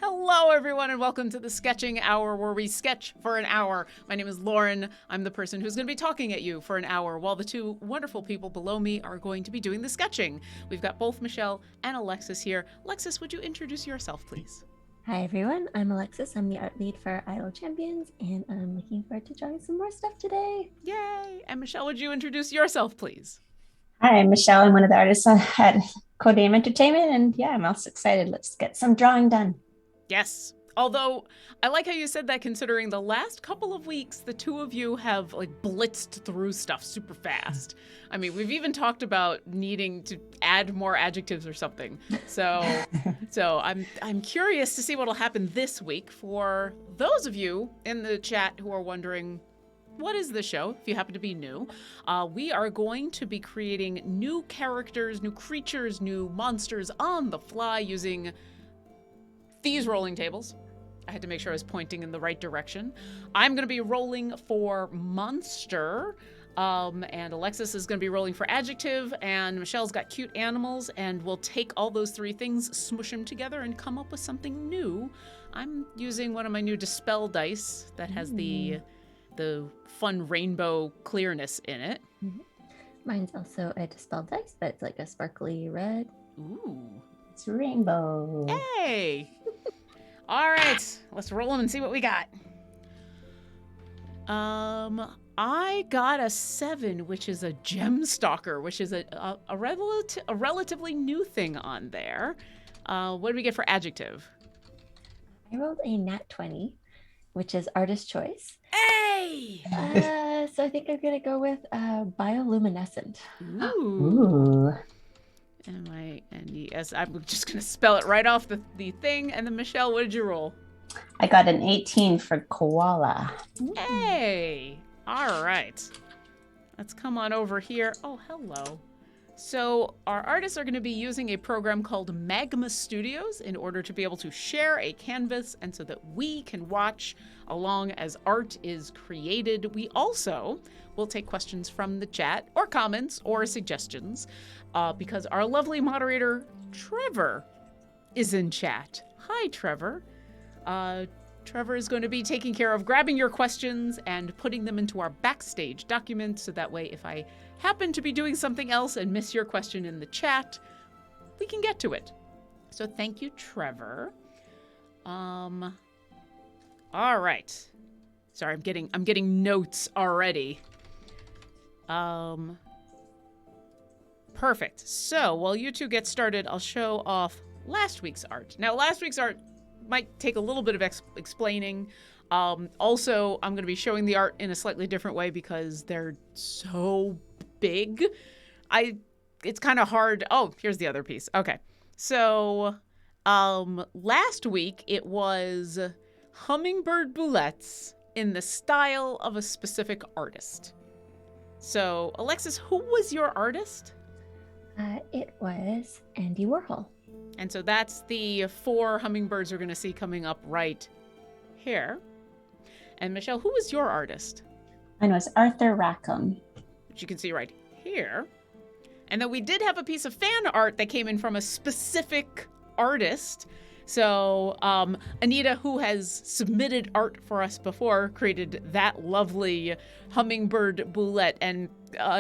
Hello, everyone, and welcome to the Sketching Hour, where we sketch for an hour. My name is Lauren. I'm the person who's going to be talking at you for an hour, while the two wonderful people below me are going to be doing the sketching. We've got both Michelle and Alexis here. Alexis, would you introduce yourself, please? Hi, everyone. I'm Alexis. I'm the art lead for Untitled Champions, and I'm looking forward to drawing some more stuff today. Yay! And Michelle, would you introduce yourself, please? Hi, I'm Michelle. I'm one of the artists at Codame Entertainment, and yeah, I'm also excited. Let's get some drawing done. Yes. Although, I like how you said that, considering the last couple of weeks, the two of you have blitzed through stuff super fast. I mean, we've even talked about needing to add more adjectives or something. So I'm curious to see what'll happen this week. For those of you in the chat who are wondering, what is the show, if you happen to be new, we are going to be creating new characters, new creatures, new monsters on the fly using these rolling tables. I had to make sure I was pointing in the right direction. I'm going to be rolling for monster, and Alexis is going to be rolling for adjective, and Michelle's got cute animals, and we'll take all those three things, smush them together, and come up with something new. I'm using one of my new Dispel dice that has the fun rainbow clearness in it. Mine's also a Dispel dice, but it's like a sparkly red. Ooh. It's rainbow. Hey! All right, let's roll them and see what we got. I got a 7, which is a gem stalker, which is a relatively new thing on there. What did we get for adjective? I rolled a nat 20, which is artist choice. Hey! So I think I'm gonna go with bioluminescent. Ooh. M-I-N-E-S. I'm just going to spell it right off the thing. And then, Michelle, what did you roll? I got an 18 for koala. Hey! All right. Let's come on over here. Oh, hello. So our artists are going to be using a program called Magma Studios in order to be able to share a canvas and so that we can watch along as art is created. We also will take questions from the chat or comments or suggestions because our lovely moderator, Trevor, is in chat. Hi, Trevor. Trevor is going to be taking care of grabbing your questions and putting them into our backstage document so that way if I happen to be doing something else and miss your question in the chat, we can get to it. So thank you, Trevor. All right. Sorry, I'm getting notes already. Perfect. So while you two get started, I'll show off last week's art. Now, last week's art might take a little bit of explaining. Also, I'm going to be showing the art in a slightly different way because they're so big. It's kind of hard. Oh, here's the other piece. Okay. So, last week it was hummingbird boulettes in the style of a specific artist. So, Alexis, who was your artist? It was Andy Warhol. And so that's the 4 hummingbirds we're going to see coming up right here. And Michelle, who was your artist? Mine was Arthur Rackham. Which you can see right here. And then we did have a piece of fan art that came in from a specific artist. So Anita, who has submitted art for us before, created that lovely hummingbird boulette. And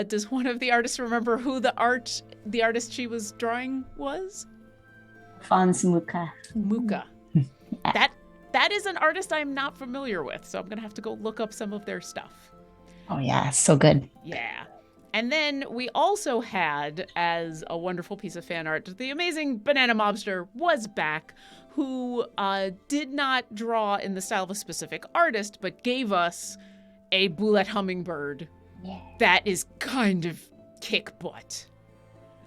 does one of the artists remember who the artist she was drawing was? Fons Muka. Muka. That is an artist I'm not familiar with, so I'm going to have to go look up some of their stuff. Oh, yeah. So good. Yeah. And then we also had, as a wonderful piece of fan art, the amazing Banana Mobster was back, who did not draw in the style of a specific artist, but gave us a boulette hummingbird that is kind of kick butt.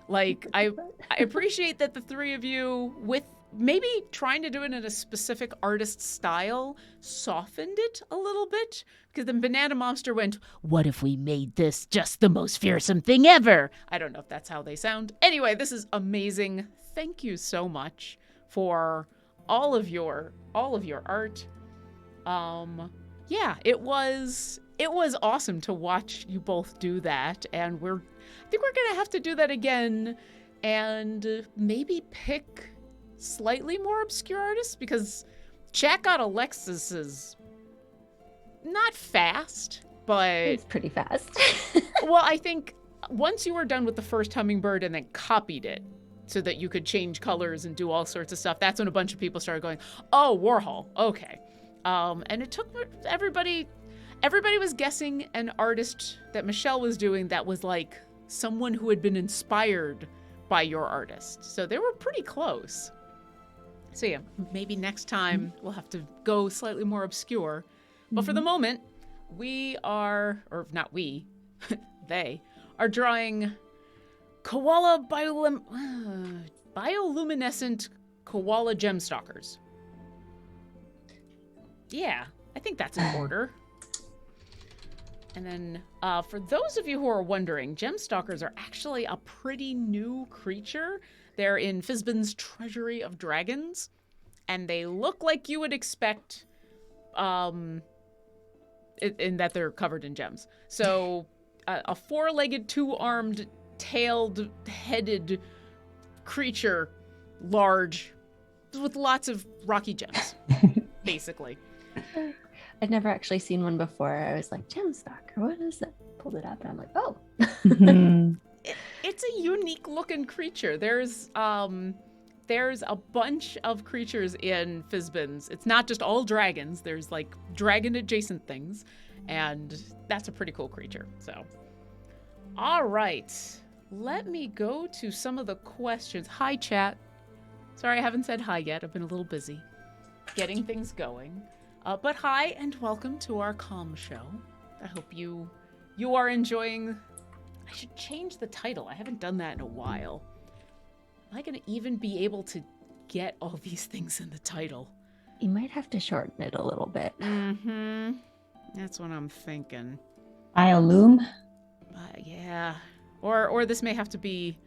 Like, I appreciate that the 3 of you, with maybe trying to do it in a specific artist style, softened it a little bit. Because then Banana Monster went, what if we made this just the most fearsome thing ever? I don't know if that's how they sound. Anyway, this is amazing. Thank you so much for all of your art. Yeah, it was awesome to watch you both do that. And I think we're gonna have to do that again and maybe pick slightly more obscure artists, because chat got Alexis's not fast, but It's pretty fast. well, I think once you were done with the first hummingbird and then copied it so that you could change colors and do all sorts of stuff, that's when a bunch of people started going, oh, Warhol, okay. And it took everybody was guessing an artist that Michelle was doing that was like someone who had been inspired by your artist. So they were pretty close. So yeah, maybe next time we'll have to go slightly more obscure. But for the moment, they are drawing koala bioluminescent koala gem stalkers. Yeah, I think that's in order. And then for those of you who are wondering, gem stalkers are actually a pretty new creature. They're in Fizban's Treasury of Dragons, and they look like you would expect in that they're covered in gems. So a 4-legged, 2-armed, tailed, headed creature, large, with lots of rocky gems, basically. I'd never actually seen one before. I was like, gem stalker, what is that? Pulled it up and I'm like, oh. It's a unique looking creature. There's a bunch of creatures in Fizban's. It's not just all dragons. There's like dragon adjacent things, and that's a pretty cool creature. So, all right, let me go to some of the questions. Hi, chat. Sorry, I haven't said hi yet. I've been a little busy getting things going. But hi and welcome to our comm show. I hope you are enjoying. I should change the title. I haven't done that in a while. Am I going to even be able to get all these things in the title? You might have to shorten it a little bit. Mm-hmm. That's what I'm thinking. Biolume? Yeah. Or this may have to be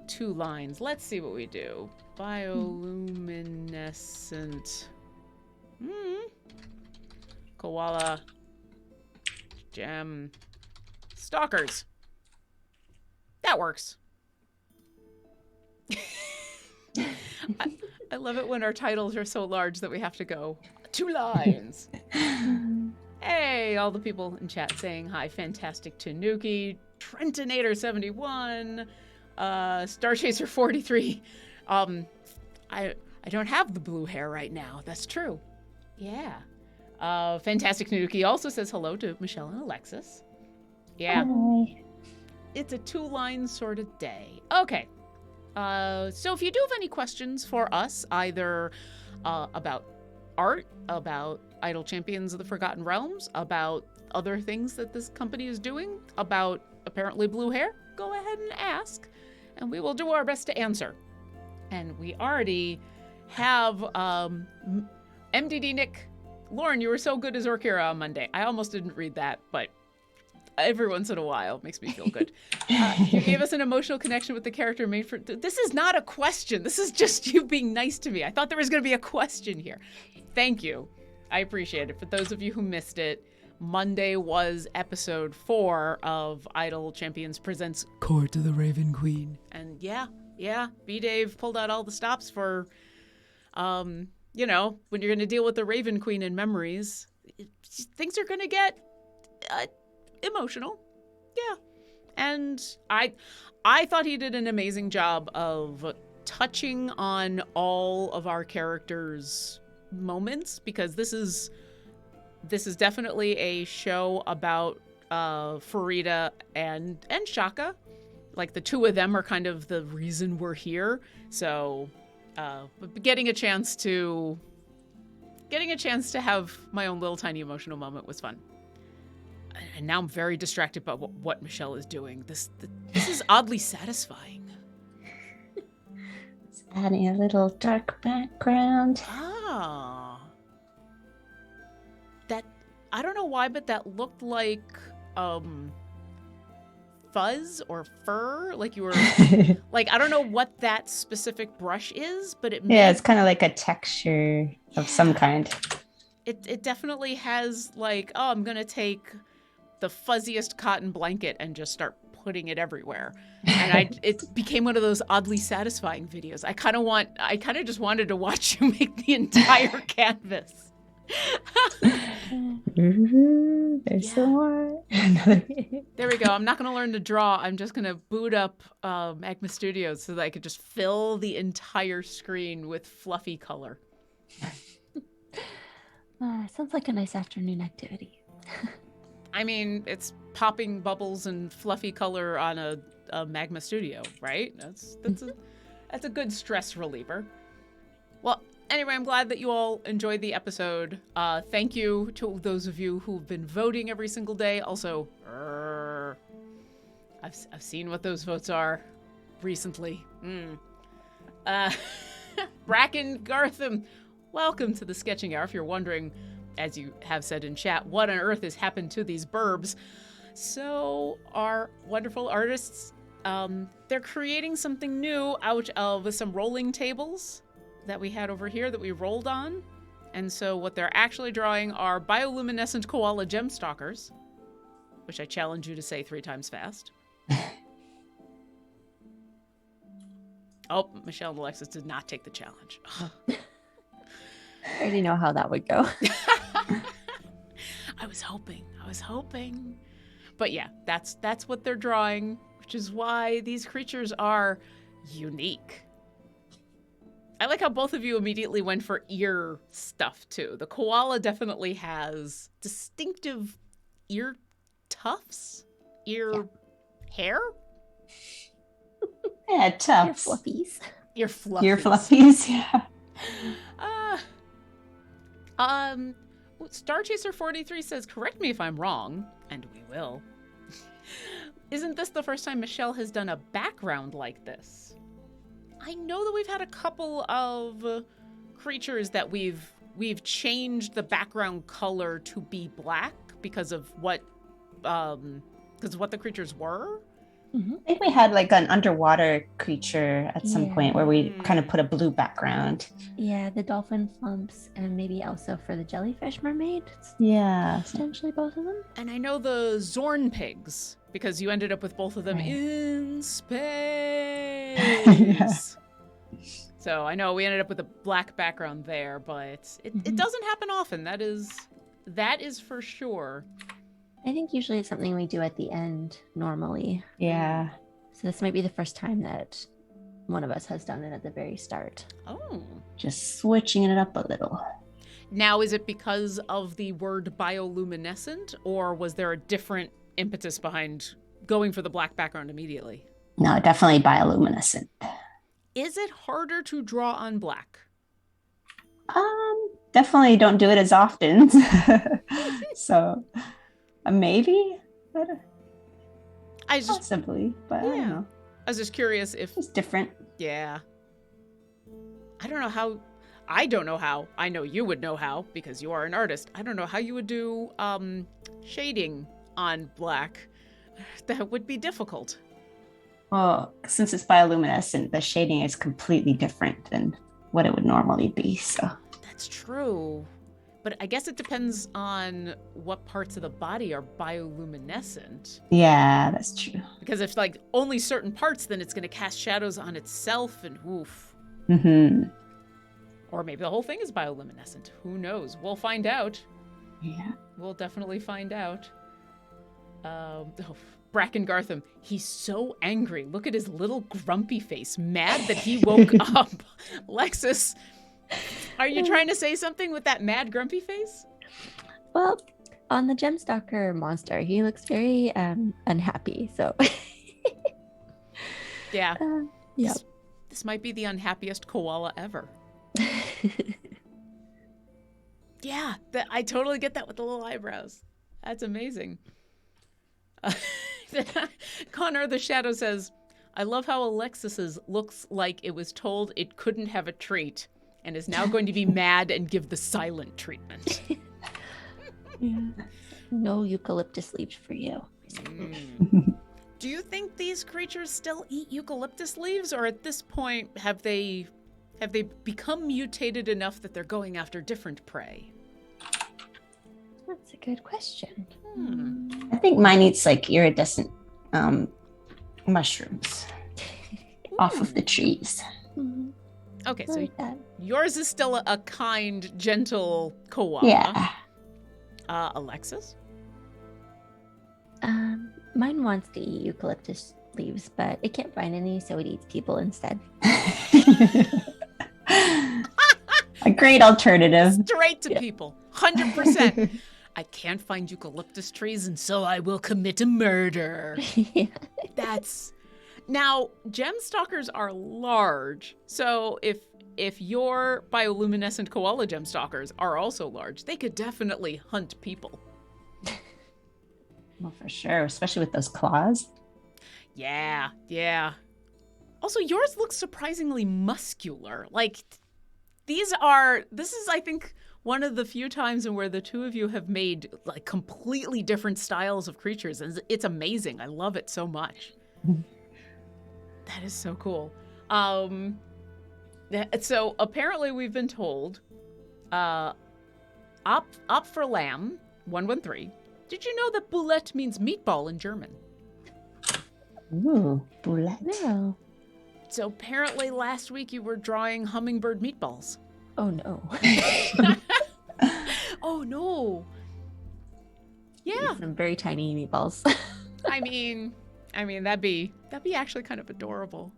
2 lines. Let's see what we do. Bioluminescent. Koala. Gem. Stalkers. That works. I love it when our titles are so large that we have to go 2 lines. Hey, all the people in chat saying hi. Fantastic Tanuki, Trentonator 71, Star Chaser 43. I don't have the blue hair right now. That's true. Yeah. Fantastic Tanuki also says hello to Michelle and Alexis. Yeah. Hi. It's a 2-line sort of day. Okay. So if you do have any questions for us, either about art, about Idle Champions of the Forgotten Realms, about other things that this company is doing, about apparently blue hair, go ahead and ask, and we will do our best to answer. And we already have MDD Nick Lauren, you were so good as Orkira on Monday. I almost didn't read that, but every once in a while makes me feel good. You gave us an emotional connection with the character made for... This is not a question. This is just you being nice to me. I thought there was going to be a question here. Thank you. I appreciate it. For those of you who missed it, Monday was episode 4 of Idle Champions Presents Court of the Raven Queen. And yeah, B-Dave pulled out all the stops for, when you're going to deal with the Raven Queen in memories, things are going to get emotional. Yeah. And I thought he did an amazing job of touching on all of our characters' moments, because this is definitely a show about Farida and Shaka. Like, the two of them are kind of the reason we're here. So getting a chance to have my own little tiny emotional moment was fun. And now I'm very distracted by what Michelle is doing. This is oddly satisfying. It's adding a little dark background. That, I don't know why, but that looked like fuzz or fur. Like you were, like, I don't know what that specific brush is, but it's kind of like a texture of some kind. It definitely has, like, I'm going to take the fuzziest cotton blanket and just start putting it everywhere. And it became one of those oddly satisfying videos. I kind of just wanted to watch you make the entire canvas. There's some more. There we go. I'm not going to learn to draw. I'm just going to boot up Magma Studios so that I could just fill the entire screen with fluffy color. Sounds like a nice afternoon activity. I mean, it's popping bubbles and fluffy color on a Magma Studio, right? That's a good stress reliever. Well, anyway, I'm glad that you all enjoyed the episode. Thank you to those of you who've been voting every single day. Also, I've seen what those votes are recently. Bracken Gartham, welcome to the Sketching Hour. If you're wondering, as you have said in chat, what on earth has happened to these burbs? So our wonderful artists, they're creating something new out of some rolling tables that we had over here that we rolled on. And so what they're actually drawing are bioluminescent koala gem stalkers, which I challenge you to say 3 times fast. Oh, Michelle and Alexis did not take the challenge. I already know how that would go. I was hoping. But yeah, that's what they're drawing, which is why these creatures are unique. I like how both of you immediately went for ear stuff too. The koala definitely has distinctive ear tufts, hair. Yeah, tufts. Ear fluffies. Ear fluffies, yeah. Star Chaser 43 says, correct me if I'm wrong, and we will. Isn't this the first time Michelle has done a background like this? I know that we've had a couple of creatures that we've changed the background color to be black because of what the creatures were. Mm-hmm. I think we had like an underwater creature at some point where we kind of put a blue background. Yeah, the dolphin flumps, and maybe also for the jellyfish mermaid. Yeah. Potentially both of them. And I know the Zorn pigs, because you ended up with both of them in space. Yeah. So I know we ended up with a black background there, but it doesn't happen often. That is for sure. I think usually it's something we do at the end normally. Yeah. So this might be the first time that one of us has done it at the very start. Oh. Just switching it up a little. Now, is it because of the word bioluminescent, or was there a different impetus behind going for the black background immediately? No, definitely bioluminescent. Is it harder to draw on black? Definitely don't do it as often. So maybe, but possibly, but I don't know. I was just curious if it's different. Yeah. I don't know how. I don't know how. I know you would know how because you are an artist. I don't know how you would do shading on black. That would be difficult. Well, since it's bioluminescent, the shading is completely different than what it would normally be. So That's true. But I guess it depends on what parts of the body are bioluminescent. yeah, that's true. Because if like only certain parts, then it's going to cast shadows on itself and oof. Mm-hmm. Or maybe the whole thing is bioluminescent. Who knows? We'll find out. Yeah. We'll definitely find out. Bracken Gartham, he's so angry. Look at his little grumpy face, mad that he woke up. Lexus, are you trying to say something with that mad grumpy face? Well, on the Gemstalker monster, he looks very unhappy. So Yeah. yeah. This might be the unhappiest koala ever. Yeah, I totally get that with the little eyebrows. That's amazing. Connor the Shadow says, I love how Alexis's looks like it was told it couldn't have a treat and is now going to be mad and give the silent treatment. Yeah. No eucalyptus leaves for you. Do you think these creatures still eat eucalyptus leaves, or at this point have they become mutated enough that they're going after different prey? That's a good question. I think mine eats like iridescent mushrooms off of the trees. Mhm. Okay, I so like that. yours is still a kind, gentle koala. Yeah. Alexis? Mine wants to eat eucalyptus leaves, but it can't find any, so it eats people instead. A great alternative. Straight to people. 100%. I can't find eucalyptus trees, and so I will commit a murder. Yeah. That's... Now, gemstalkers are large, so if your bioluminescent koala gemstalkers are also large, they could definitely hunt people. Well, for sure, especially with those claws. Yeah, yeah. Also, yours looks surprisingly muscular. Like, this is, I think, one of the few times in where the two of you have made, like, completely different styles of creatures. And it's amazing. I love it so much. That is so cool. So, apparently we've been told, op for lamb, 113. Did you know that boulette means meatball in German? Ooh, boulette. No. So apparently last week you were drawing hummingbird meatballs. Oh no. Oh no. Yeah. Some very tiny meatballs. I mean that'd be actually kind of adorable.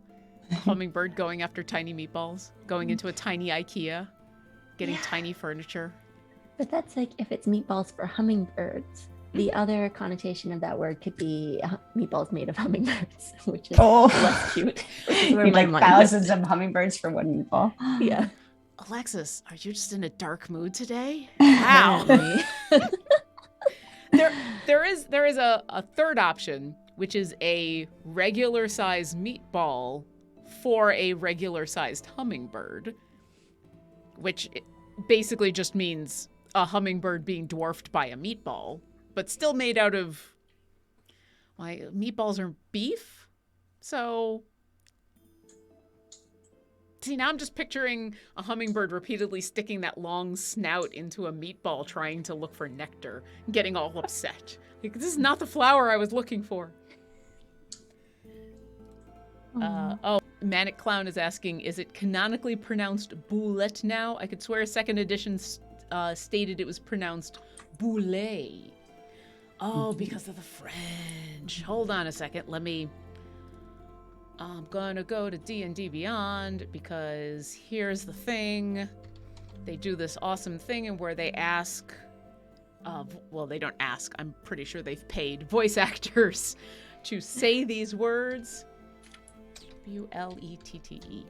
A hummingbird going after tiny meatballs, going into a tiny IKEA, getting tiny furniture. But that's like if it's meatballs for hummingbirds. The other connotation of that word could be meatballs made of hummingbirds, which is less cute. Which is where Need my like mind thousands of hummingbirds for one meatball. went. Yeah. Alexis, are you just in a dark mood today? Wow. there is a third option, which is a regular size meatball for a regular sized hummingbird, which basically just means a hummingbird being dwarfed by a meatball, but still made out of, meatballs are beef. So, see, now I'm just picturing a hummingbird repeatedly sticking that long snout into a meatball trying to look for nectar, getting all upset. Like, this is not the flower I was looking for. Manic Clown is asking, is it canonically pronounced boulette now? I could swear second edition stated it was pronounced boulet. Oh, because of the French. Hold on a second. I'm gonna go to D&D Beyond because here's the thing. They do this awesome thing in where they ask, they don't ask. I'm pretty sure they've paid voice actors to say these words. Bullette.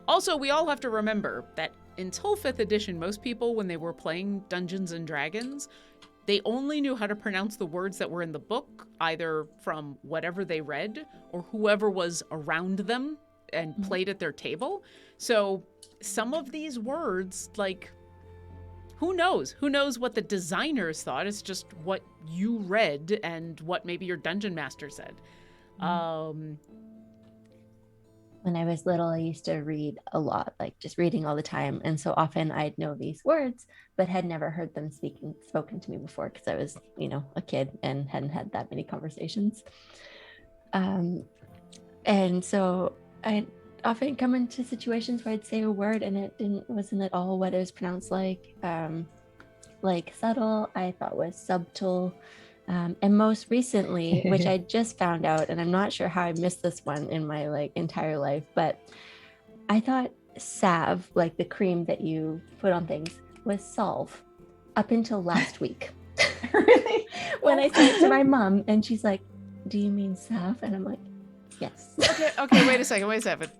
Also, we all have to remember that until 5th edition, most people, when they were playing Dungeons and Dragons, they only knew how to pronounce the words that were in the book, either from whatever they read or whoever was around them and played at their table. So some of these words, like, who knows? Who knows what the designers thought? It's just what you read and what maybe your dungeon master said. When I was little, I used to read a lot, like just reading all the time. And so often I'd know these words, but had never heard them spoken to me before because I was, a kid and hadn't had that many conversations. And so I'd often come into situations where I'd say a word and it wasn't at all what it was pronounced like. Like subtle, I thought was subtle. And most recently, which I just found out, and I'm not sure how I missed this one in my entire life, but I thought salve, like the cream that you put on things, was salve up until last week. Really? When I said it to my mom, and she's like, "Do you mean salve?" And I'm like, "Yes." Okay, wait a second.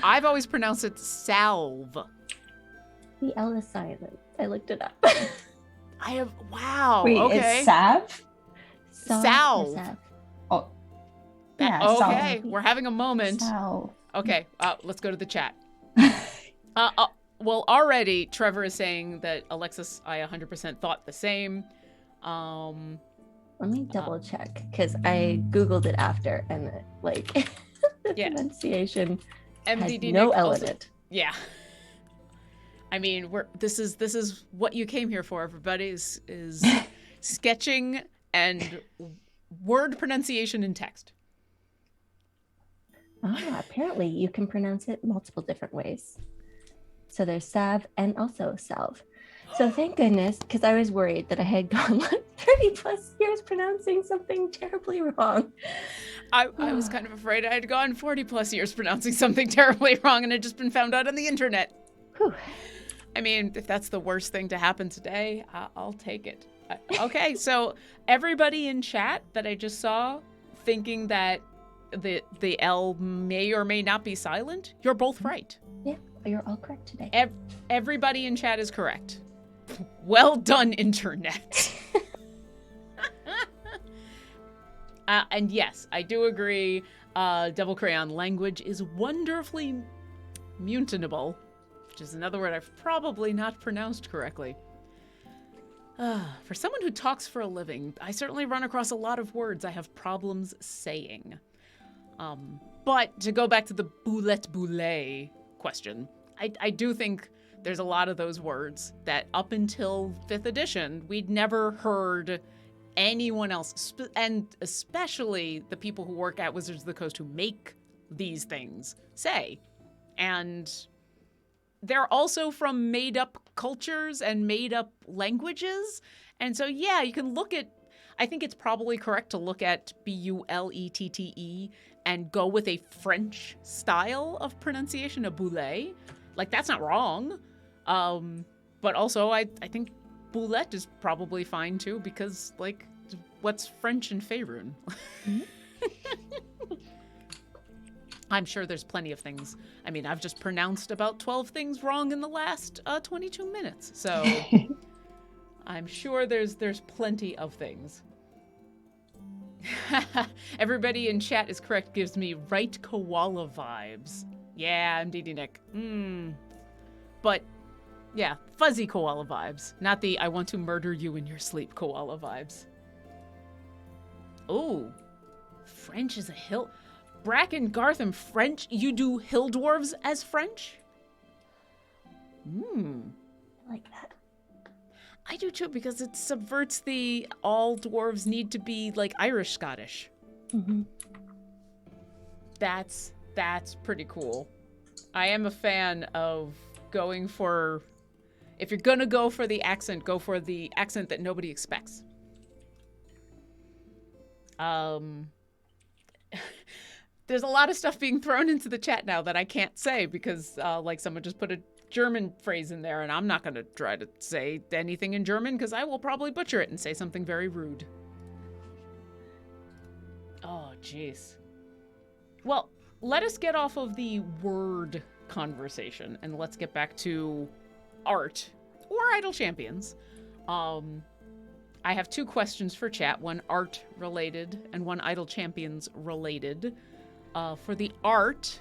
I've always pronounced it salve. The L is silent. I looked it up. Wow. Wait, okay. it's salve? Salve. Oh, yeah. Okay, salve. we're having a moment. Salve. Okay, let's go to the chat. Well, already Trevor is saying that Alexis, I 100% thought the same. Let me double check because I Googled it after and the pronunciation has MDD no Nick L also- in it. Yeah. I mean, this is what you came here for, everybody, is sketching and word pronunciation in text. Apparently you can pronounce it multiple different ways. So there's salve and also salve. So thank goodness, because I was worried that I had gone 30 plus years pronouncing something terribly wrong. I was kind of afraid I had gone 40 plus years pronouncing something terribly wrong and had just been found out on the internet. Whew. I mean, if that's the worst thing to happen today, I'll take it. Okay, so everybody in chat that I just saw thinking that the L may or may not be silent, you're both right. Yeah, you're all correct today. Everybody in chat is correct. Well done, internet. And yes, I do agree. Devil Crayon language is wonderfully mutinable, which is another word I've probably not pronounced correctly. For someone who talks for a living, I certainly run across a lot of words I have problems saying. But to go back to the boulette boulé question, I do think there's a lot of those words that up until 5th edition, we'd never heard anyone else, and especially the people who work at Wizards of the Coast who make these things, say. And they're also from made-up cultures and made-up languages. And so, yeah, you can look at, I think it's probably correct to look at B-U-L-E-T-T-E and go with a French style of pronunciation, a boulette. Like, that's not wrong. But also, I think boulette is probably fine, too, because, what's French in Faerun? I'm sure there's plenty of things. I mean, I've just pronounced about 12 things wrong in the last 22 minutes. So I'm sure there's plenty of things. Everybody in chat is correct. Gives me right koala vibes. Yeah, MDD Nick. But yeah, fuzzy koala vibes. Not the I want to murder you in your sleep koala vibes. Oh, French is a hill. Bracken Gartham, French? You do hill dwarves as French? I like that. I do too, because it subverts the all dwarves need to be Irish Scottish. Mm-hmm. That's pretty cool. I am a fan of going for, if you're gonna go for the accent, go for the accent that nobody expects. There's a lot of stuff being thrown into the chat now that I can't say because someone just put a German phrase in there, and I'm not going to try to say anything in German because I will probably butcher it and say something very rude. Oh, jeez. Well, let us get off of the word conversation and let's get back to art or Idle Champions. I have 2 questions for chat, one art related and one Idle Champions related. For the art,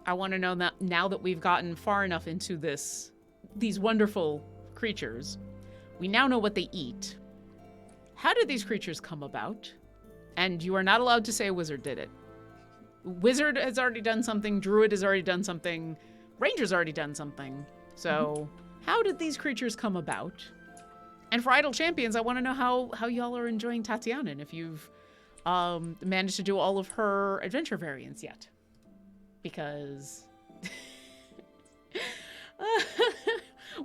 I want to know that now that we've gotten far enough into these wonderful creatures, we now know what they eat. How did these creatures come about? And you are not allowed to say a wizard did it. Wizard has already done something. Druid has already done something. Ranger's already done something. So how did these creatures come about? And for Idle Champions, I want to know how y'all are enjoying Tatiana and if you've managed to do all of her adventure variants yet. Because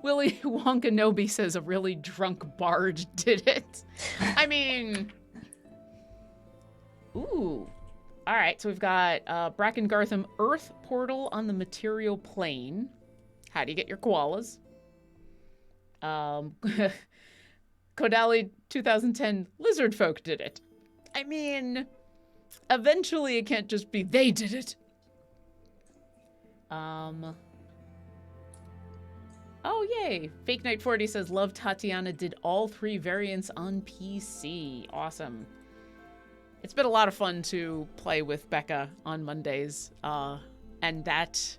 Willy Wonka Nobi says a really drunk bard did it. I mean, ooh. All right, so we've got Bracken Gartham Earth Portal on the Material Plane. How do you get your koalas? Kodali 2010 Lizard Folk did it. I mean, eventually it can't just be they did it. Oh, yay. Fake Knight 40 says, love Tatiana did all 3 variants on PC. Awesome. It's been a lot of fun to play with Becca on Mondays. And that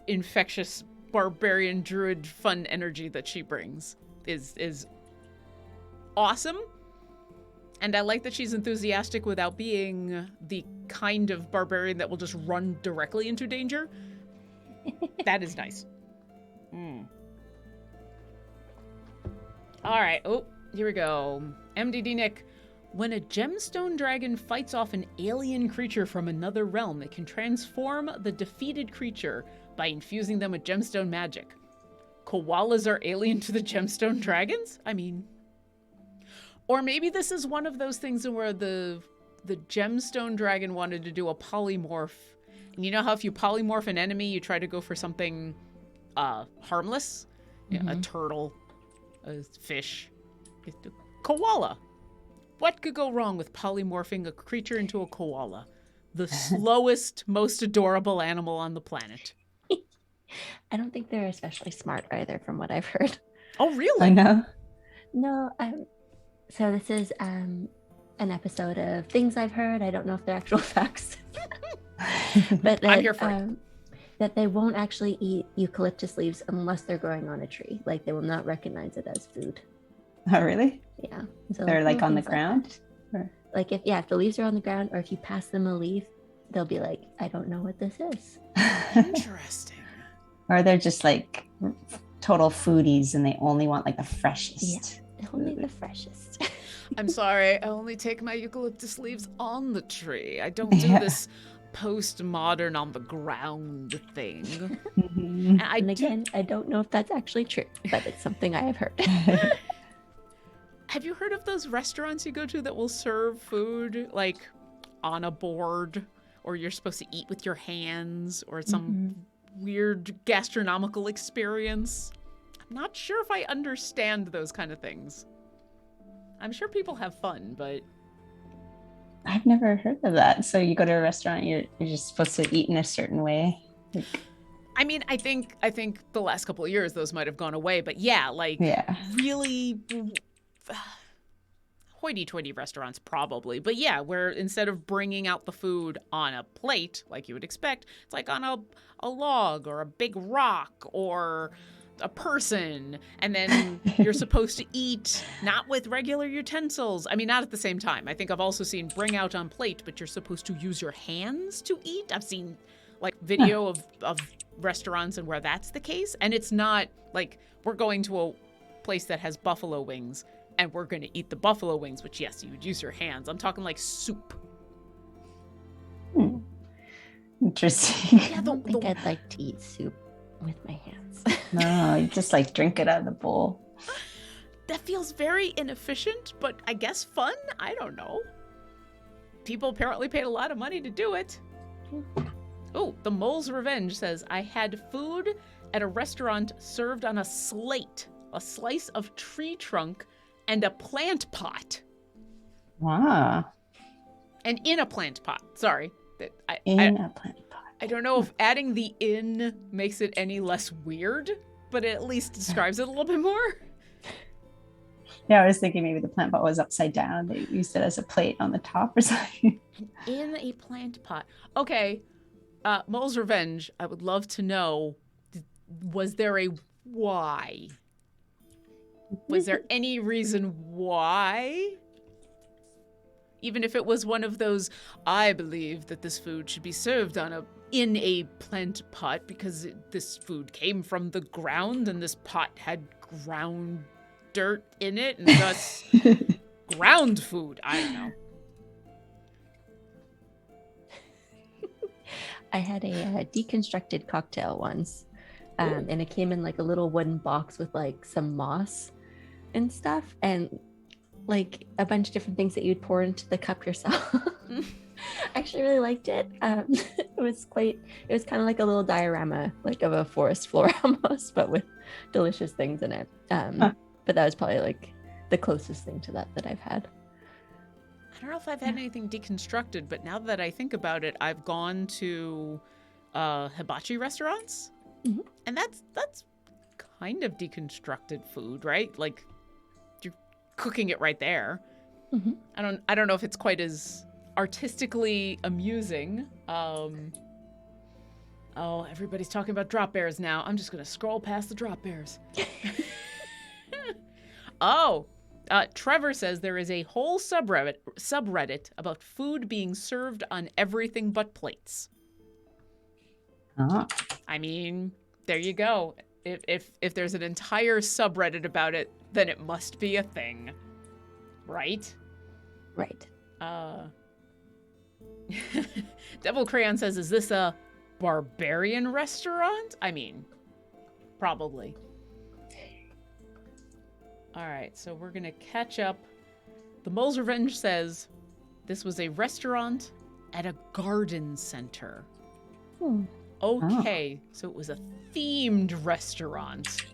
infectious barbarian druid fun energy that she brings is awesome. And I like that she's enthusiastic without being the kind of barbarian that will just run directly into danger. That is nice. All right. Oh, here we go. MDD Nick. When a gemstone dragon fights off an alien creature from another realm, it can transform the defeated creature by infusing them with gemstone magic. Koalas are alien to the gemstone dragons? I mean... Or maybe this is one of those things where the gemstone dragon wanted to do a polymorph. And you know how if you polymorph an enemy, you try to go for something harmless? Mm-hmm. A turtle, a fish, a koala. What could go wrong with polymorphing a creature into a koala? The slowest, most adorable animal on the planet. I don't think they're especially smart either, from what I've heard. Oh, really? I know. No, so this is an episode of things I've heard. I don't know if they're actual facts. But that, I'm here for it. That they won't actually eat eucalyptus leaves unless they're growing on a tree. Like, they will not recognize it as food. Oh, really? Yeah. So they're like on the things ground? Like if the leaves are on the ground, or if you pass them a leaf, they'll be like, I don't know what this is. Interesting. Or they're just like total foodies and they only want like the freshest. Yeah, only the freshest. I'm sorry, I only take my eucalyptus leaves on the tree. I don't do this postmodern on the ground thing. Mm-hmm. And again, I don't know if that's actually true, but it's something I have heard. Have you heard of those restaurants you go to that will serve food like on a board, or you're supposed to eat with your hands, or some weird gastronomical experience? I'm not sure if I understand those kind of things. I'm sure people have fun, but I've never heard of that. So you go to a restaurant, you're just supposed to eat in a certain way. I mean, I think the last couple of years those might have gone away, but really hoity-toity restaurants probably. But yeah, where instead of bringing out the food on a plate like you would expect, it's like on a log or a big rock or a person, and then you're supposed to eat not with regular utensils. I mean, not at the same time. I think I've also seen bring out on plate, but you're supposed to use your hands to eat. I've seen like video of restaurants and where that's the case, and it's not like we're going to a place that has buffalo wings and we're going to eat the buffalo wings, which yes, you would use your hands. I'm talking like soup. Interesting. Yeah, I don't think I'd like to eat soup with my hands. No, you just like drink it out of the bowl. That feels very inefficient, but I guess fun? I don't know. People apparently paid a lot of money to do it. Oh, the Mole's Revenge says, I had food at a restaurant served on a slate, a slice of tree trunk, and a plant pot. Wow. And in a plant pot. Sorry. A plant pot. I don't know if adding the in makes it any less weird, but it at least describes it a little bit more. Yeah, I was thinking maybe the plant pot was upside down. They used it as a plate on the top or something. In a plant pot. Okay. Mole's Revenge, I would love to know, was there a why? Was there any reason why? Even if it was one of those, I believe that this food should be served in a plant pot because this food came from the ground and this pot had ground dirt in it and thus ground food. I don't know. I had a deconstructed cocktail once, and it came in like a little wooden box with like some moss and stuff, and like a bunch of different things that you'd pour into the cup yourself. I actually really liked it. It was kind of like a little diorama, like of a forest floor almost, but with delicious things in it. But that was probably like the closest thing to that I've had. I don't know if I've had anything deconstructed, but now that I think about it, I've gone to hibachi restaurants, and that's kind of deconstructed food, right? Like you're cooking it right there. I don't know if it's quite as artistically amusing. Oh, everybody's talking about drop bears now. I'm just gonna scroll past the drop bears. Trevor says there is a whole subreddit about food being served on everything but plates. Oh. I mean, there you go. If there's an entire subreddit about it, then it must be a thing, right? Right. Devil Crayon says, "Is this a barbarian restaurant?" I mean, probably. All right, so we're going to catch up. The Mole's Revenge says this was a restaurant at a garden center. Okay, so it was a themed restaurant.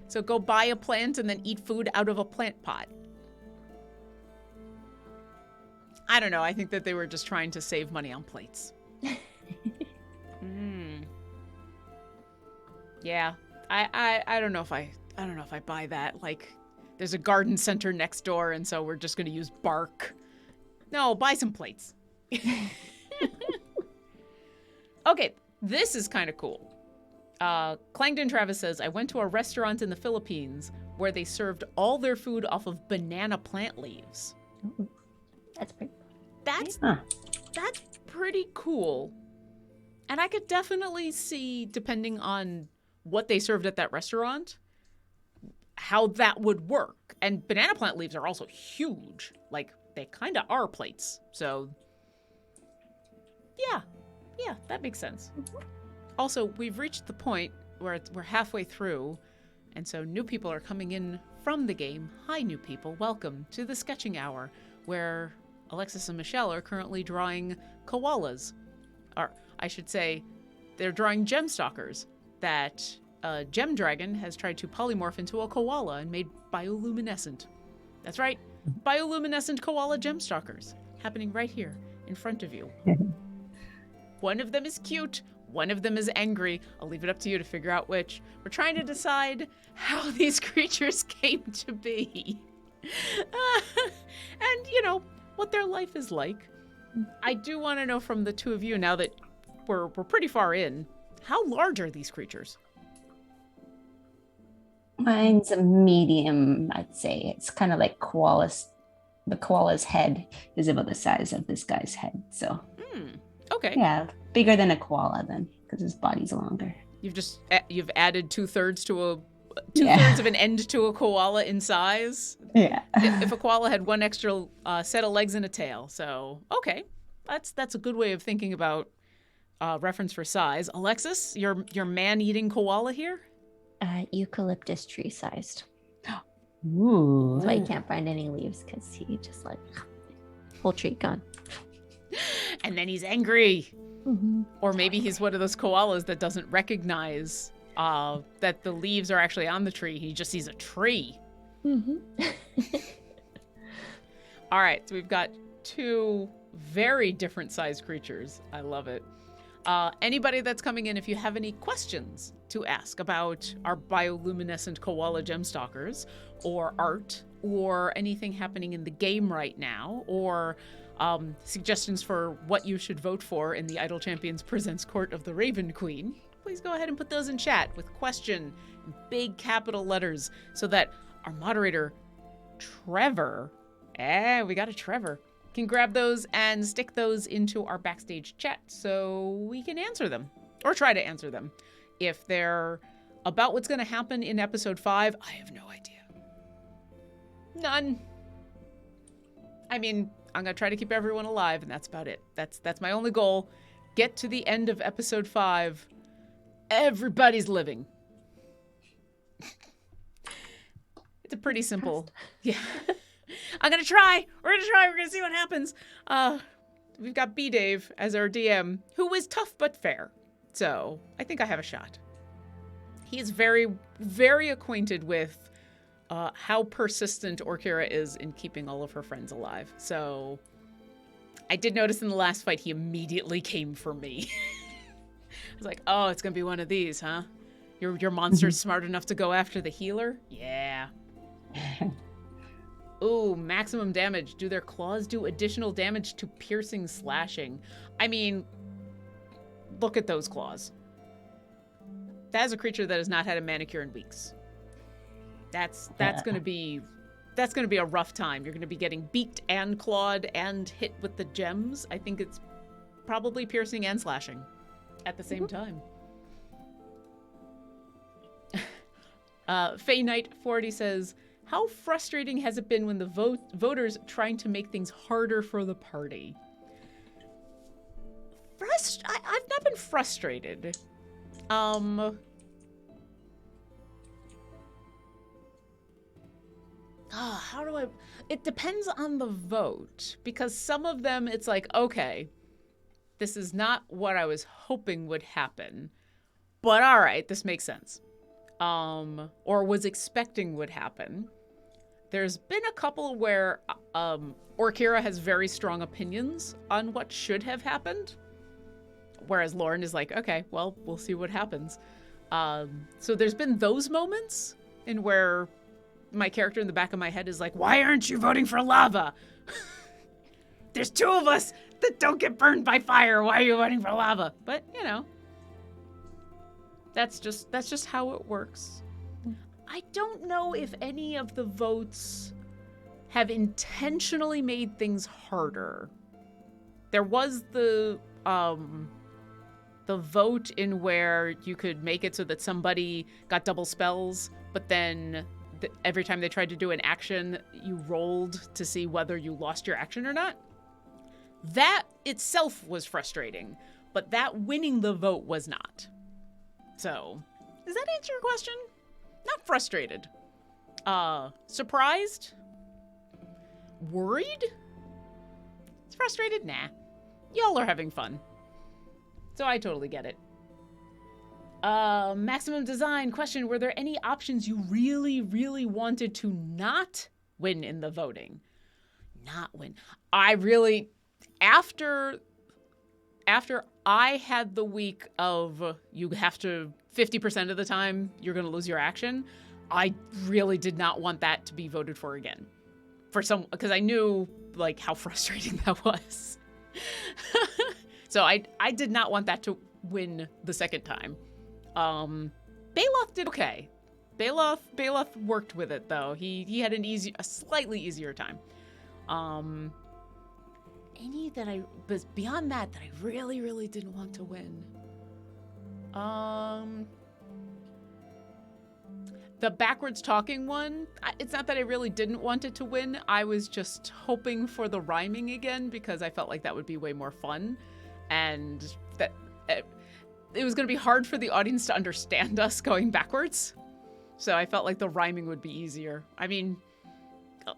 So go buy a plant and then eat food out of a plant pot. I don't know. I think that they were just trying to save money on plates. Yeah, I don't know if I don't know if I buy that. Like, there's a garden center next door, and so we're just going to use bark. No, buy some plates. Okay, this is kind of cool. Clangdon Travis says, I went to a restaurant in the Philippines where they served all their food off of banana plant leaves. That's pretty. That's pretty cool. And I could definitely see, depending on what they served at that restaurant, how that would work. And banana plant leaves are also huge. Like, they kind of are plates. So, yeah, that makes sense. Also, we've reached the point where we're halfway through, and so new people are coming in from the game. Hi, new people. Welcome to the Sketching Hour, where Alexis and Michelle are currently drawing koalas. Or, I should say, they're drawing gem stalkers that a gem dragon has tried to polymorph into a koala and made bioluminescent. That's right, bioluminescent koala gem stalkers happening right here in front of you. One of them is cute, one of them is angry. I'll leave it up to you to figure out which. We're trying to decide how these creatures came to be. And, what their life is like. I do want to know from the two of you, now that we're pretty far in, how large are these creatures? Mine's a medium, I'd say. It's kind of like koalas. The koala's head is about the size of this guy's head. So, okay. Yeah, bigger than a koala then, because his body's longer. You've added 2/3 to two-thirds of an end to a koala in size. Yeah. If a koala had one extra set of legs and a tail. So, okay. That's a good way of thinking about reference for size. Alexis, your man-eating koala here? Eucalyptus tree sized. Ooh. That's why you can't find any leaves, because he just whole tree gone. And then he's angry. Mm-hmm. Or maybe he's one of those koalas that doesn't recognize that the leaves are actually on the tree. He just sees a tree. Mm-hmm. All right, so we've got two very different sized creatures. I love it. Anybody that's coming in, if you have any questions to ask about our bioluminescent koala gem stalkers, or art, or anything happening in the game right now, or suggestions for what you should vote for in the Idle Champions Presents Court of the Raven Queen, please go ahead and put those in chat with question in big capital letters so that our moderator, Trevor, we got a Trevor, can grab those and stick those into our backstage chat so we can answer them, or try to answer them. If they're about what's going to happen in episode 5, I have no idea. None. I mean, I'm going to try to keep everyone alive, and that's about it. That's my only goal. Get to the end of episode 5. Everybody's living. It's a pretty simple. Yeah. I'm going to try. We're going to try. We're going to see what happens. We've got B-Dave as our DM, who is tough but fair. So I think I have a shot. He is very, very acquainted with how persistent Orkira is in keeping all of her friends alive. So I did notice in the last fight, he immediately came for me. I was like, oh, it's going to be one of these, huh? Your monster's smart enough to go after the healer? Yeah. Ooh, maximum damage. Do their claws do additional damage to piercing slashing? I mean, look at those claws. That is a creature that has not had a manicure in weeks. That's gonna be a rough time. You're gonna be getting beaked and clawed and hit with the gems. I think it's probably piercing and slashing at the same time. Faye Knight 40 says, how frustrating has it been when the voters trying to make things harder for the party? I've not been frustrated. How do I... It depends on the vote, because some of them it's like, okay, this is not what I was hoping would happen, but all right, this makes sense. Or was expecting would happen. There's been a couple where Orkira has very strong opinions on what should have happened, whereas Lauren is like, okay, well, we'll see what happens. So there's been those moments in where my character in the back of my head is like, why aren't you voting for lava? There's 2 of us that don't get burned by fire. Why are you voting for lava? But, you know, that's just how it works. I don't know if any of the votes have intentionally made things harder. There was the vote in where you could make it so that somebody got double spells, but then every time they tried to do an action, you rolled to see whether you lost your action or not. That itself was frustrating, but that winning the vote was not. So, does that answer your question? Not frustrated. Surprised? Worried? Frustrated? Nah. Y'all are having fun. So I totally get it. Maximum Design question. Were there any options you really, really wanted to not win in the voting? Not win. I really, after I had the week of you have to 50% of the time you're going to lose your action, I really did not want that to be voted for again. Because I knew like how frustrating that was. So I did not want that to win the second time. Baloth did okay. Baloth worked with it though. He had a slightly easier time. Any that was beyond that I really, really didn't want to win. The backwards talking one, it's not that I really didn't want it to win. I was just hoping for the rhyming again because I felt like that would be way more fun. And that it was going to be hard for the audience to understand us going backwards. So I felt like the rhyming would be easier. I mean,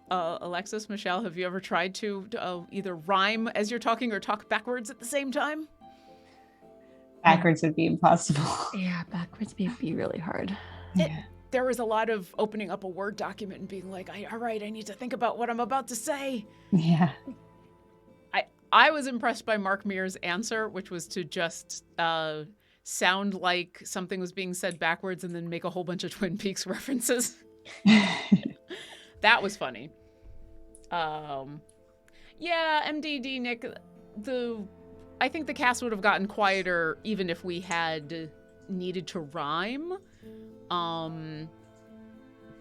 Alexis, Michelle, have you ever tried to either rhyme as you're talking or talk backwards at the same time? Backwards would be impossible. Yeah, backwards would be really hard. There was a lot of opening up a Word document and being like, all right, I need to think about what I'm about to say. Yeah. I was impressed by Mark Mear's answer, which was to just sound like something was being said backwards and then make a whole bunch of Twin Peaks references. That was funny. Yeah, MDD Nick, I think the cast would have gotten quieter even if we had needed to rhyme.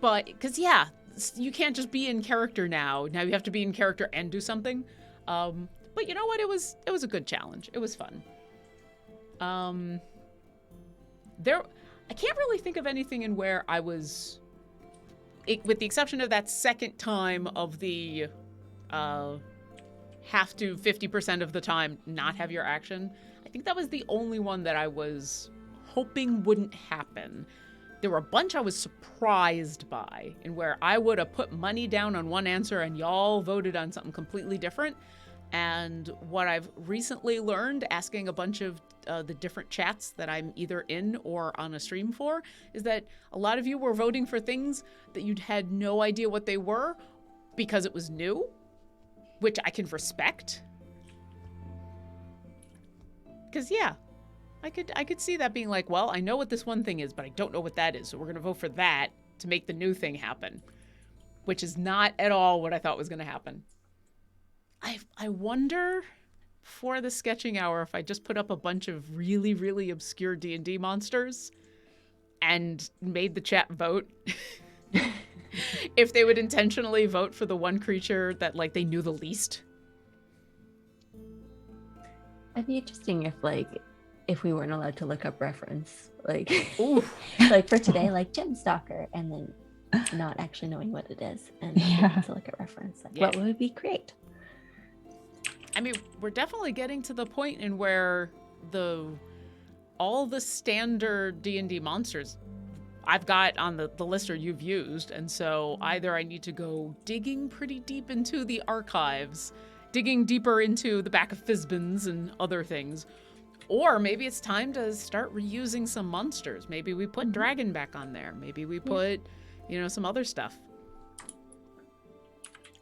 But, because, yeah, you can't just be in character now. Now you have to be in character and do something. But you know what? It was a good challenge. It was fun. I can't really think of anything in where I was, with the exception of that second time of the have to 50% of the time not have your action. I think that was the only one that I was hoping wouldn't happen. There were a bunch I was surprised by, and where I would have put money down on one answer and y'all voted on something completely different. And what I've recently learned, asking a bunch of the different chats that I'm either in or on a stream for, is that a lot of you were voting for things that you'd had no idea what they were because it was new, which I can respect. Because, yeah, I could see that being like, well, I know what this one thing is, but I don't know what that is, so we're going to vote for that to make the new thing happen, which is not at all what I thought was going to happen. I wonder for the sketching hour if I just put up a bunch of really, really obscure D&D monsters and made the chat vote. If they would intentionally vote for the one creature that, like, they knew the least. It'd be interesting if we weren't allowed to look up reference. Like, Ooh. like for today, like Gem Stalker, and then not actually knowing what it is and to look at reference. Like, what would we create? I mean, we're definitely getting to the point in where all the standard D&D monsters I've got on the list or you've used, and so either I need to go digging pretty deep into the archives, digging deeper into the back of Fizbins and other things, or maybe it's time to start reusing some monsters. Maybe we put Dragon back on there. Maybe we put, some other stuff.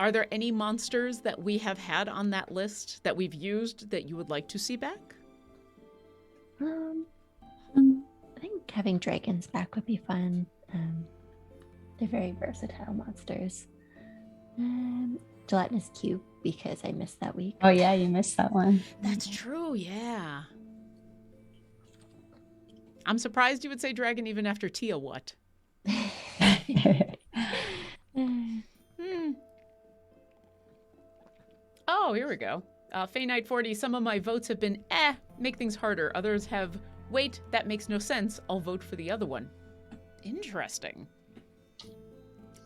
Are there any monsters that we have had on that list that we've used that you would like to see back? I think having dragons back would be fun. They're very versatile monsters. Gelatinous Cube, because I missed that week. Oh yeah, you missed that one. That's true, yeah. I'm surprised you would say dragon even after Tia what? Oh, here we go. Fey Knight 40, some of my votes have been, make things harder. Others have, wait, that makes no sense. I'll vote for the other one. Interesting.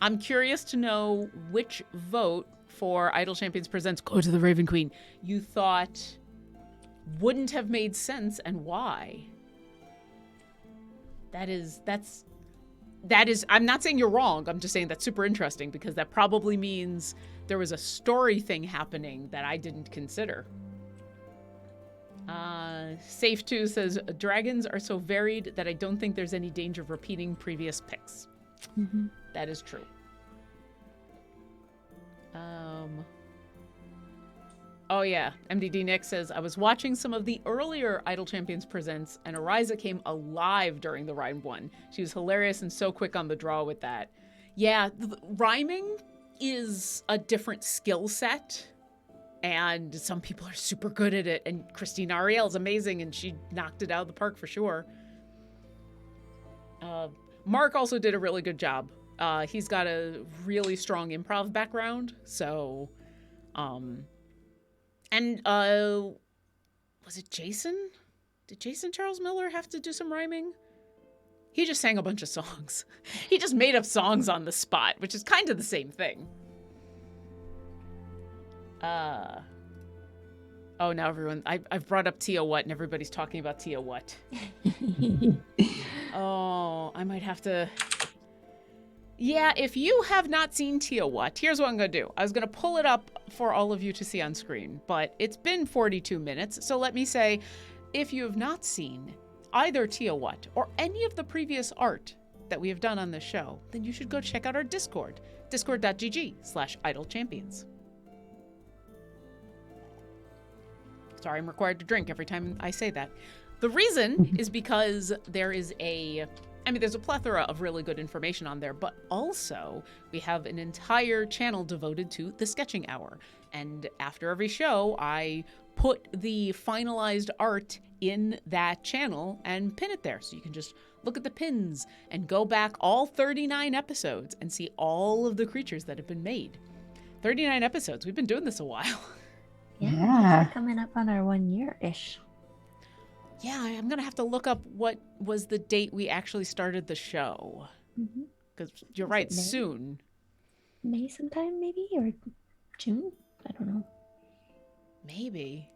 I'm curious to know which vote for Idle Champions Presents Go to the Raven Queen you thought wouldn't have made sense and why. That is, I'm not saying you're wrong. I'm just saying that's super interesting because that probably means there was a story thing happening that I didn't consider. Safe2 says, dragons are so varied that I don't think there's any danger of repeating previous picks. Mm-hmm. That is true. Oh yeah, MDD Nick says, I was watching some of the earlier Idle Champions Presents and Ariza came alive during the rhyme one. She was hilarious and so quick on the draw with that. Yeah, rhyming is a different skill set and some people are super good at it, and Christine Ariel is amazing and she knocked it out of the park for sure. Mark also did a really good job. He's got a really strong improv background, so and was it Jason? Did Jason Charles Miller have to do some rhyming? He just sang a bunch of songs. He just made up songs on the spot, which is kind of the same thing. Oh, now everyone, I've brought up Tia What, and everybody's talking about Tia What. Oh, I might have to... Yeah, if you have not seen Tia What, here's what I'm going to do. I was going to pull it up for all of you to see on screen, but it's been 42 minutes, so let me say, if you have not seen either Tia What or any of the previous art that we have done on this show, then you should go check out our Discord, discord.gg/idlechampions. Sorry, I'm required to drink every time I say that. The reason is because there's a plethora of really good information on there, but also we have an entire channel devoted to the sketching hour. And after every show, I put the finalized art in that channel and pin it there. So you can just look at the pins and go back all 39 episodes and see all of the creatures that have been made. 39 episodes. We've been doing this a while. Yeah. Coming up on our 1 year-ish. Yeah, I'm going to have to look up what was the date we actually started the show. Because you're right, soon. May sometime, maybe? Or June? I don't know. Maybe.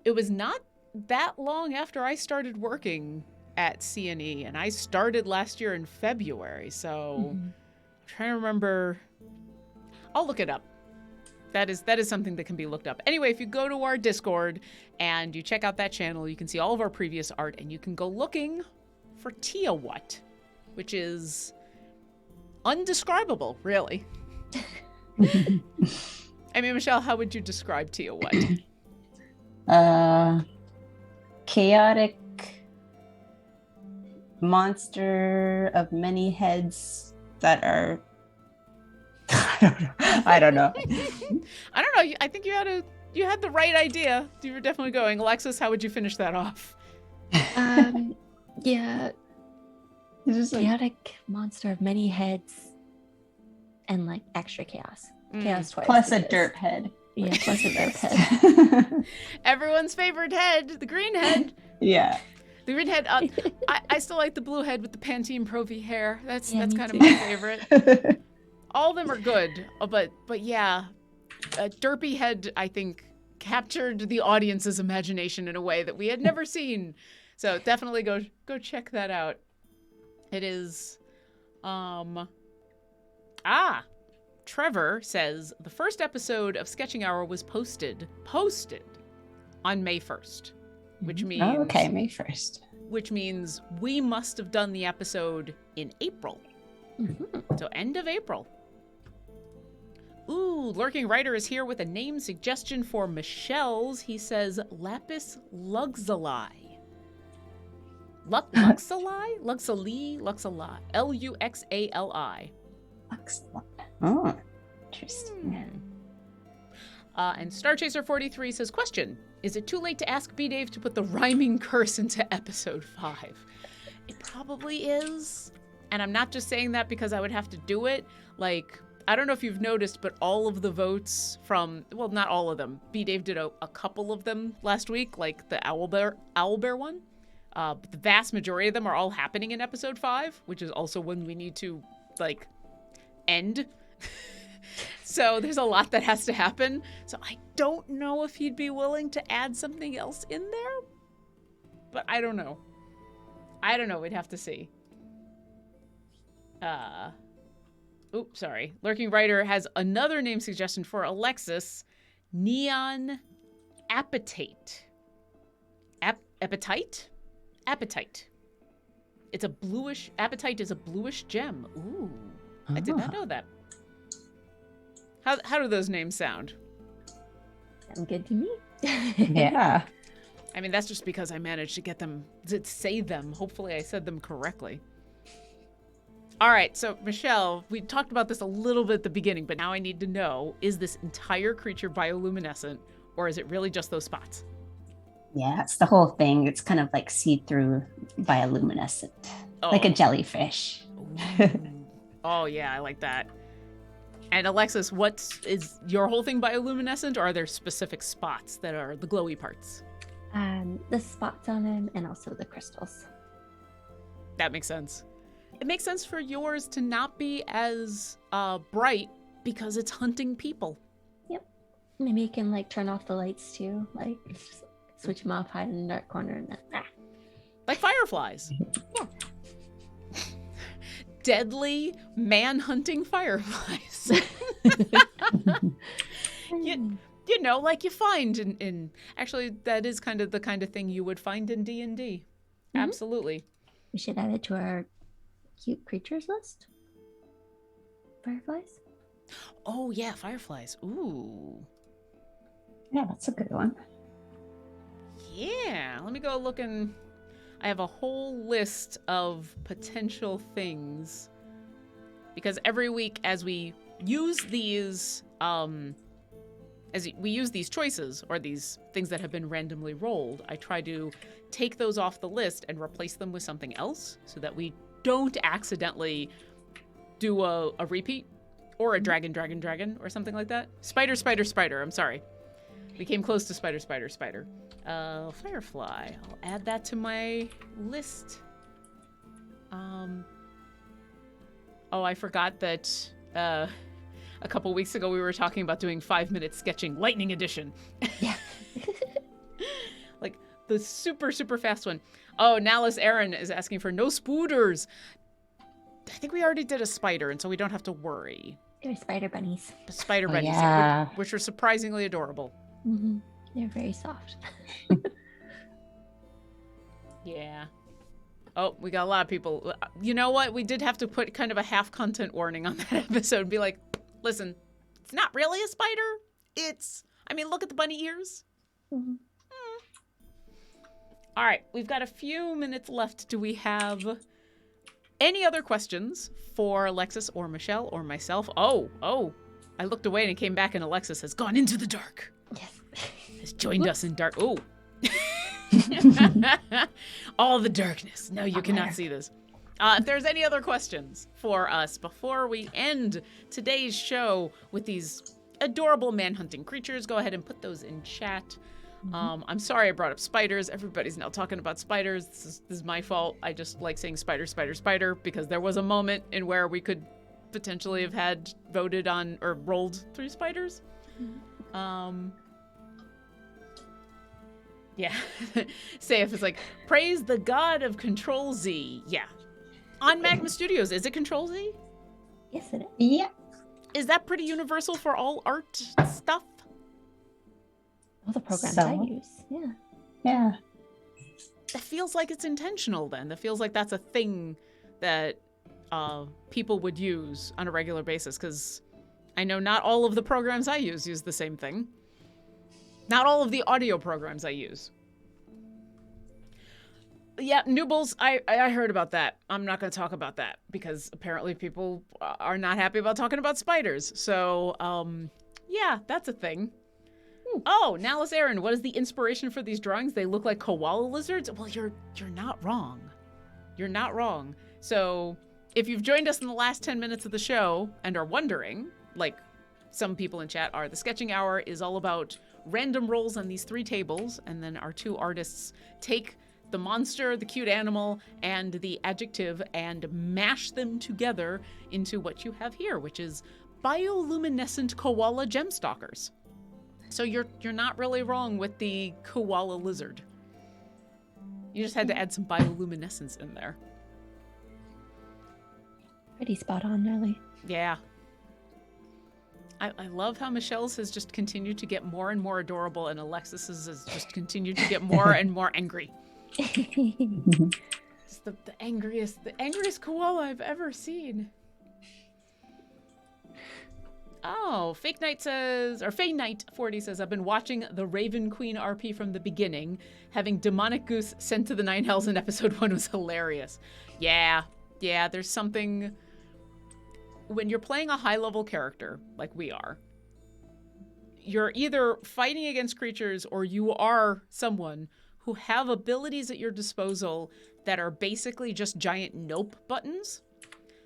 It was not that long after I started working at CNE, and I started last year in February, so I'm trying to remember. I'll look it up. That is something that can be looked up. Anyway, if you go to our Discord and you check out that channel, you can see all of our previous art, and you can go looking for Tia What, which is undescribable, really. I mean, Michelle, how would you describe Tia What? Chaotic monster of many heads that are I don't know. I don't know. I think you had the right idea. You were definitely going. Alexis, how would you finish that off? Yeah. It's just Chaotic monster of many heads and like extra chaos. Chaos twice. Plus a derp head. Yeah, plus a derp head. Everyone's favorite head, the green head. Yeah. The green head. I still like the blue head with the Pantene Pro V hair. That's kind of too. my favorite. All of them are good, but yeah, Derpy Head, I think, captured the audience's imagination in a way that we had never seen. So definitely go check that out. It is, Trevor says the first episode of Sketching Hour was posted on May 1st, which means May 1st. Which means we must have done the episode in April. So end of April. Ooh, Lurking Writer is here with a name suggestion for Michelle's. He says Lapis Luxali. Luxali? Luxali? Luxali. Oh, interesting. And Starchaser43 says, question, is it too late to ask B-Dave to put the rhyming curse into episode 5? It probably is. And I'm not just saying that because I would have to do it. Like, I don't know if you've noticed, but all of the votes from, well, not all of them. B-Dave did a couple of them last week, like the Owlbear one. But the vast majority of them are all happening in episode 5, which is also when we need to, like, end. So there's a lot that has to happen. So I don't know if he'd be willing to add something else in there. But I don't know. We'd have to see. Oops, sorry. Lurking Writer has another name suggestion for Alexis. Neon Appetite. Appetite? Appetite. Appetite is a bluish gem. Ooh. I did not know that. How do those names sound? Sound good to me. Yeah. I mean, that's just because I managed to get them, to say them. Hopefully I said them correctly. All right, so Michelle, we talked about this a little bit at the beginning, but now I need to know, is this entire creature bioluminescent, or is it really just those spots? Yeah, it's the whole thing. It's kind of like see-through bioluminescent, like a jellyfish. Oh, yeah, I like that. And Alexis, is your whole thing bioluminescent, or are there specific spots that are the glowy parts? The spots on him and also the crystals. That makes sense. It makes sense for yours to not be as bright because it's hunting people. Yep. Maybe you can like turn off the lights too, like switch them off, hide in the dark corner, and then like fireflies. Yeah. Deadly man-hunting fireflies. You know, like you find in actually that is kind of the kind of thing you would find in D&D. Mm-hmm. Absolutely. We should add it to our cute creatures list. Fireflies? Oh yeah, fireflies. Ooh. Yeah, that's a good one. Yeah, let me go look and I have a whole list of potential things. Because every week as we use these choices or these things that have been randomly rolled, I try to take those off the list and replace them with something else so that we don't accidentally do a repeat or a dragon or something like that. Spider. I'm sorry. We came close to spider. Firefly. I'll add that to my list. Oh, I forgot that a couple weeks ago we were talking about doing 5-minute sketching, Lightning Edition. Yeah. Like the super fast one. Oh, Nallis Aaron is asking for no spooders. I think we already did a spider, and so we don't have to worry. They're spider bunnies. Spider bunnies, yeah. which are surprisingly adorable. Mm-hmm. They're very soft. Yeah. Oh, we got a lot of people. You know what? We did have to put kind of a half content warning on that episode and be like, listen, it's not really a spider. Look at the bunny ears. Mm-hmm. All right, we've got a few minutes left. Do we have any other questions for Alexis or Michelle or myself? Oh, I looked away and it came back and Alexis has gone into the dark. Yes. Has joined us in dark. Oh. All the darkness. No, you cannot see this. If there's any other questions for us before we end today's show with these adorable man-hunting creatures, go ahead and put those in chat. I'm sorry I brought up spiders. Everybody's now talking about spiders. This is my fault. I just like saying spider because there was a moment in where we could potentially have had voted on or rolled 3 spiders. Yeah. Saif is like, praise the god of Control Z. Yeah. On Magma Studios, is it Control Z? Yes, it is. Yeah. Is that pretty universal for all art stuff? All the programs So? I use. Yeah. Yeah. That feels like it's intentional then. That feels like that's a thing that people would use on a regular basis, because I know not all of the programs I use the same thing. Not all of the audio programs I use. Yeah, Noobles, I heard about that. I'm not going to talk about that because apparently people are not happy about talking about spiders. So, yeah, that's a thing. Oh, Nallis Aaron, what is the inspiration for these drawings? They look like koala lizards? Well, you're not wrong. You're not wrong. So, if you've joined us in the last 10 minutes of the show and are wondering, like some people in chat are, the sketching hour is all about random rolls on these 3 tables, and then our 2 artists take the monster, the cute animal, and the adjective and mash them together into what you have here, which is bioluminescent koala gem stalkers. So you're not really wrong with the koala lizard. You just had to add some bioluminescence in there. Pretty spot on, Nelly. Yeah. I love how Michelle's has just continued to get more and more adorable, and Alexis's has just continued to get more and more angry. It's the angriest koala I've ever seen. Oh, Fake Knight says, or Fey Knight 40 says, I've been watching the Raven Queen RP from the beginning. Having Demonic Goose sent to the 9 Hells in episode 1 was hilarious. Yeah, there's something... When you're playing a high-level character, like we are, you're either fighting against creatures or you are someone who have abilities at your disposal that are basically just giant nope buttons.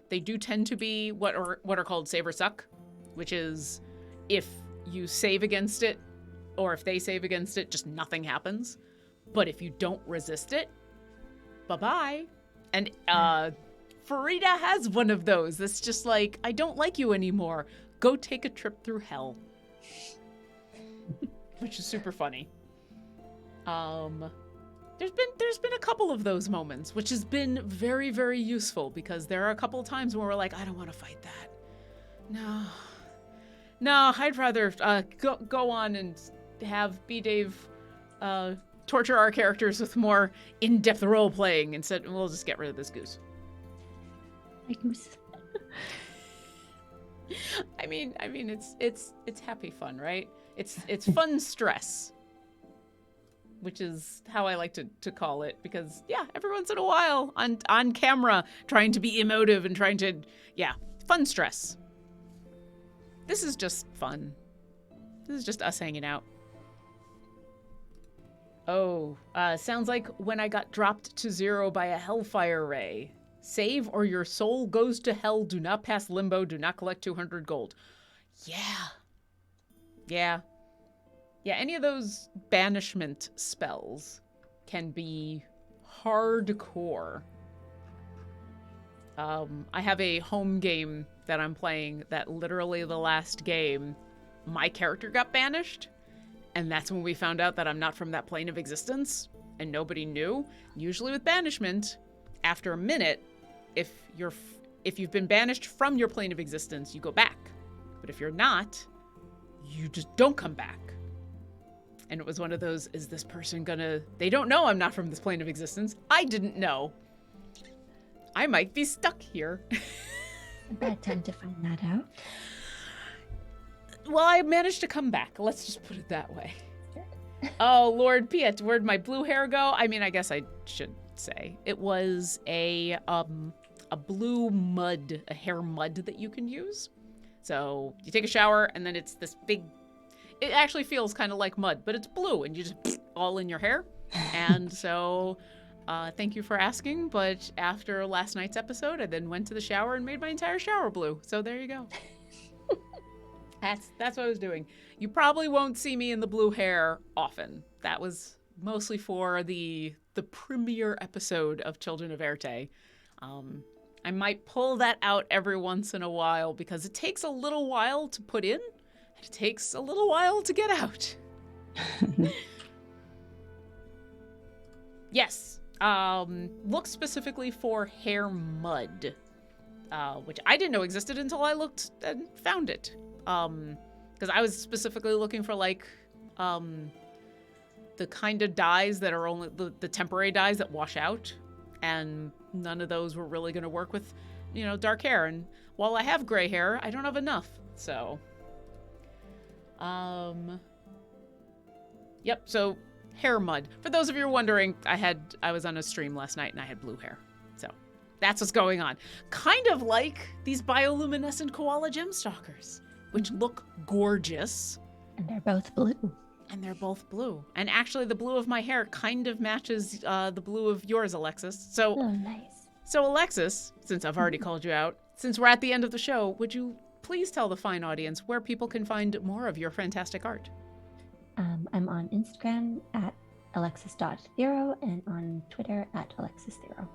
They do tend to be what are called save or suck, which is if you save against it or if they save against it, just nothing happens. But if you don't resist it, bye-bye. And Farida has one of those that's just like, I don't like you anymore. Go take a trip through hell. Which is super funny. There's been a couple of those moments, which has been very, very useful because there are a couple of times where we're like, I don't want to fight that. No, I'd rather go on and have B-Dave torture our characters with more in-depth role-playing instead. We'll just get rid of this goose. My goose. I mean, it's happy fun, right? It's fun stress. which is how I like to call it, because yeah, every once in a while on camera, trying to be emotive and trying to, fun stress. This is just fun. This is just us hanging out. Oh, sounds like when I got dropped to 0 by a hellfire ray. Save or your soul goes to hell. Do not pass limbo. Do not collect 200 gold. Yeah, any of those banishment spells can be hardcore. I have a home game that I'm playing that literally the last game, my character got banished, and that's when we found out that I'm not from that plane of existence, and nobody knew. Usually with banishment, after a minute, if you've been banished from your plane of existence, you go back. But if you're not, you just don't come back. And it was one of those, is this person gonna... They don't know I'm not from this plane of existence. I didn't know. I might be stuck here. A bad time to find that out. Well, I managed to come back. Let's just put it that way. Oh, Lord Piet, where'd my blue hair go? I mean, I guess I should say. It was a blue mud, a hair mud that you can use. So you take a shower, and then it's this big... It actually feels kind of like mud, but it's blue, and you just all in your hair. And so, thank you for asking, but after last night's episode, I then went to the shower and made my entire shower blue. So there you go. That's what I was doing. You probably won't see me in the blue hair often. That was mostly for the premiere episode of Children of Erte. I might pull that out every once in a while because it takes a little while to put in. It takes a little while to get out. Yes. Look specifically for hair mud, which I didn't know existed until I looked and found it. Because I was specifically looking for like the kind of dyes that are only the temporary dyes that wash out, and none of those were really going to work with, dark hair. And while I have gray hair, I don't have enough. So. Yep, so hair mud. For those of you who are wondering, I was on a stream last night and I had blue hair. So that's what's going on. Kind of like these bioluminescent koala gem stalkers, which look gorgeous. And they're both blue. And actually the blue of my hair kind of matches the blue of yours, Alexis. So, oh, nice. So Alexis, since I've already called you out, since we're at the end of the show, would you please tell the fine audience where people can find more of your fantastic art? I'm on Instagram at alexis.thero and on Twitter at alexisthero.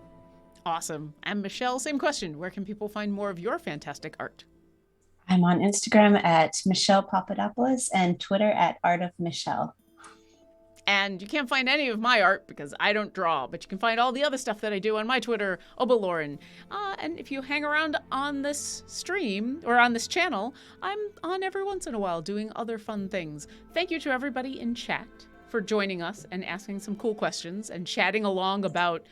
Awesome. And Michelle, same question. Where can people find more of your fantastic art? I'm on Instagram at Michelle Papadopoulos and Twitter at Art of Michelle. And you can't find any of my art because I don't draw, but you can find all the other stuff that I do on my Twitter, Obaloran. And if you hang around on this stream or on this channel, I'm on every once in a while doing other fun things. Thank you to everybody in chat for joining us and asking some cool questions and chatting along about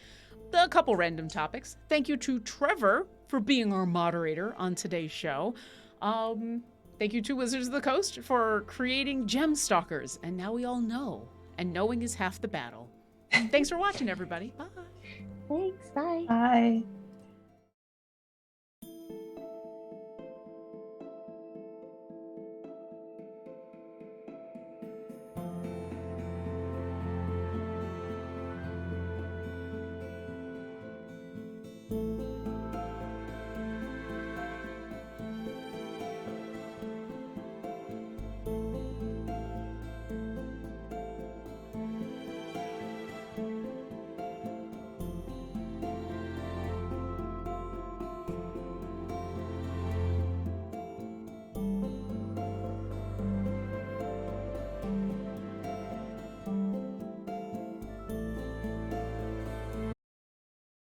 a couple random topics. Thank you to Trevor for being our moderator on today's show. Thank you to Wizards of the Coast for creating Gem Stalkers. And now we all know. And knowing is half the battle. Thanks for watching, everybody. Bye. Thanks. Bye. Bye.